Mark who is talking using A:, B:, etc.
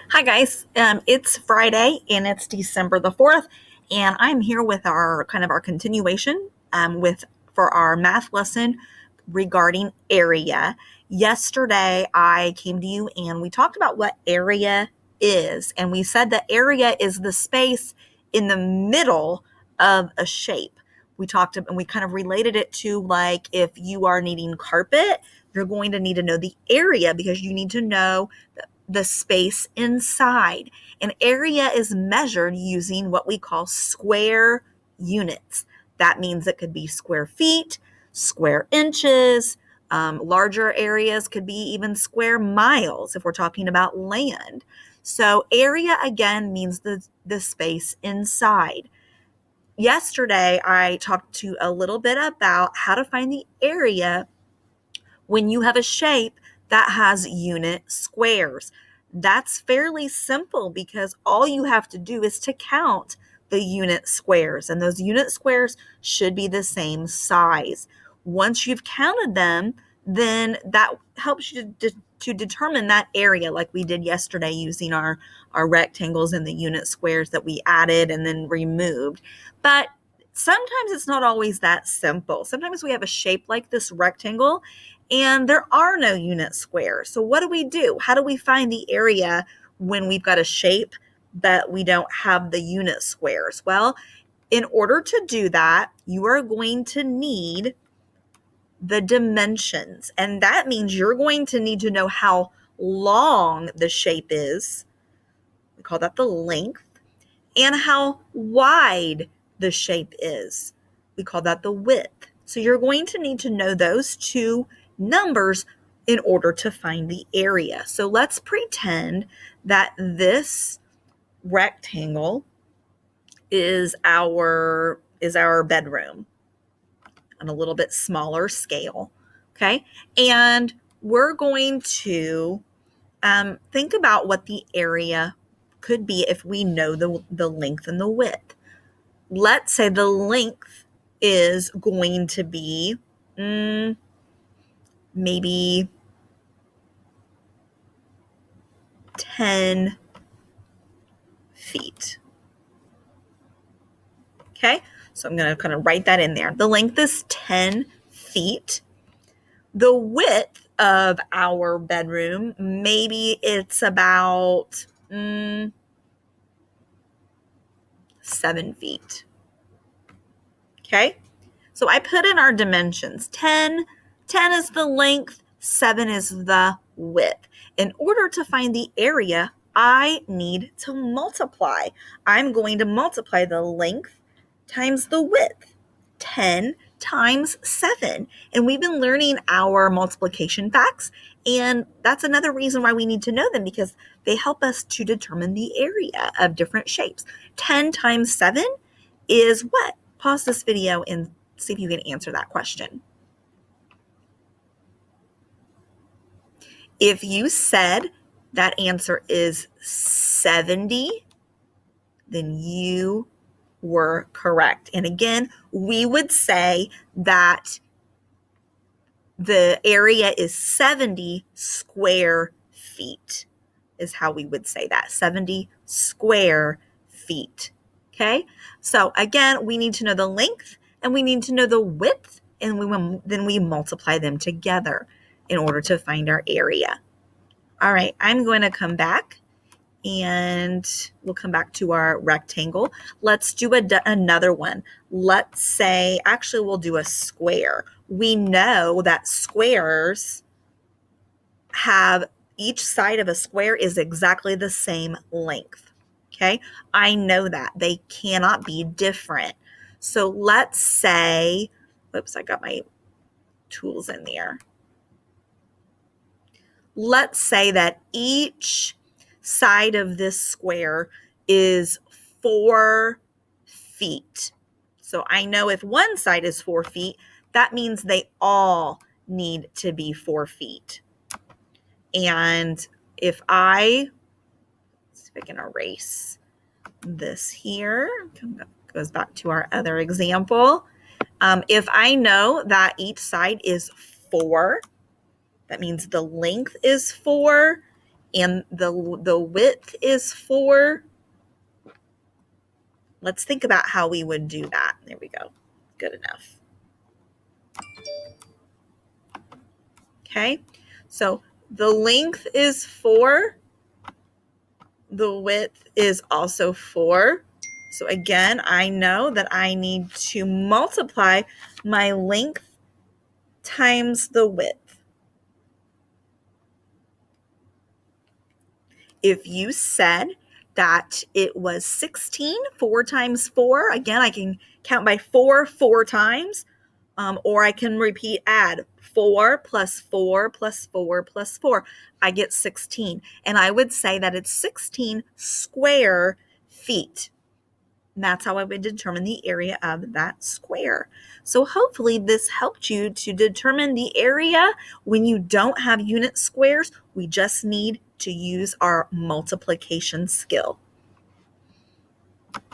A: Hi guys, it's Friday and it's December the 4th, and I'm here with our continuation with for our math lesson regarding area. Yesterday I came to you and we talked about what area is, and we said that area is the space in the middle of a shape. We talked and we kind of related it to, like, if you are needing carpet, you're going to need to know the area because you need to know the space inside. An area is measured using what we call square units. That means it could be square feet, square inches, larger areas could be even square miles if we're talking about land. So area again means the space inside. Yesterday, I talked to you a little bit about how to find the area when you have a shape that has unit squares. That's fairly simple because all you have to do is to count the unit squares, and those unit squares should be the same size. Once you've counted them, then that helps you to determine that area, like we did yesterday using our rectangles and the unit squares that we added and then removed. But sometimes it's not always that simple. Sometimes we have a shape like this rectangle and there are no unit squares. So what do? How do we find the area when we've got a shape but we don't have the unit squares? Well, in order to do that, you are going to need the dimensions. And that means you're going to need to know how long the shape is. We call that the length. And how wide the shape is. We call that the width. So you're going to need to know those two numbers in order to find the area. So let's pretend that this rectangle is our bedroom on a little bit smaller scale. Okay. And we're going to think about what the area could be if we know the length and the width. Let's say the length is going to be maybe 10 feet. Okay, so I'm going to kind of write that in there. The length is 10 feet. The width of our bedroom, maybe it's about 7 feet. Okay, so I put in our dimensions. 10 is the length, 7 is the width. In order to find the area, I need to multiply. I'm going to multiply the length times the width. 10 times 7. And we've been learning our multiplication facts, and that's another reason why we need to know them, because they help us to determine the area of different shapes. 10 times 7 is what? Pause this video and see if you can answer that question. If you said that answer is 70, then you were correct. And again, we would say that the area is 70 square feet, is how we would say that. 70 square feet. Okay, so again, we need to know the length and we need to know the width, and then we multiply them together in order to find our area. All right, I'm going to come back and we'll come back to our rectangle. Let's do another one. Let's say, actually, we'll do a square. We know that squares have, each side of a square is exactly the same length. Okay, I know that. They cannot be different. So let's say, oops, I got my tools in there. Let's say that each side of this square is 4 feet. So I know if one side is 4 feet, that means they all need to be 4 feet. And if let's see if I can erase this here, goes back to our other example. If I know that each side is 4, that means the length is 4 and the width is 4. Let's think about how we would do that. There we go. Good enough. Okay, so the length is 4. The width is also 4. So again, I know that I need to multiply my length times the width. If you said that it was 16, 4 times 4, again, I can count by 4 times, or I can add 4 plus 4 plus 4 plus 4. I get 16. And I would say that it's 16 square feet. And that's how I would determine the area of that square. So hopefully this helped you to determine the area when you don't have unit squares. We just need to use our multiplication skill.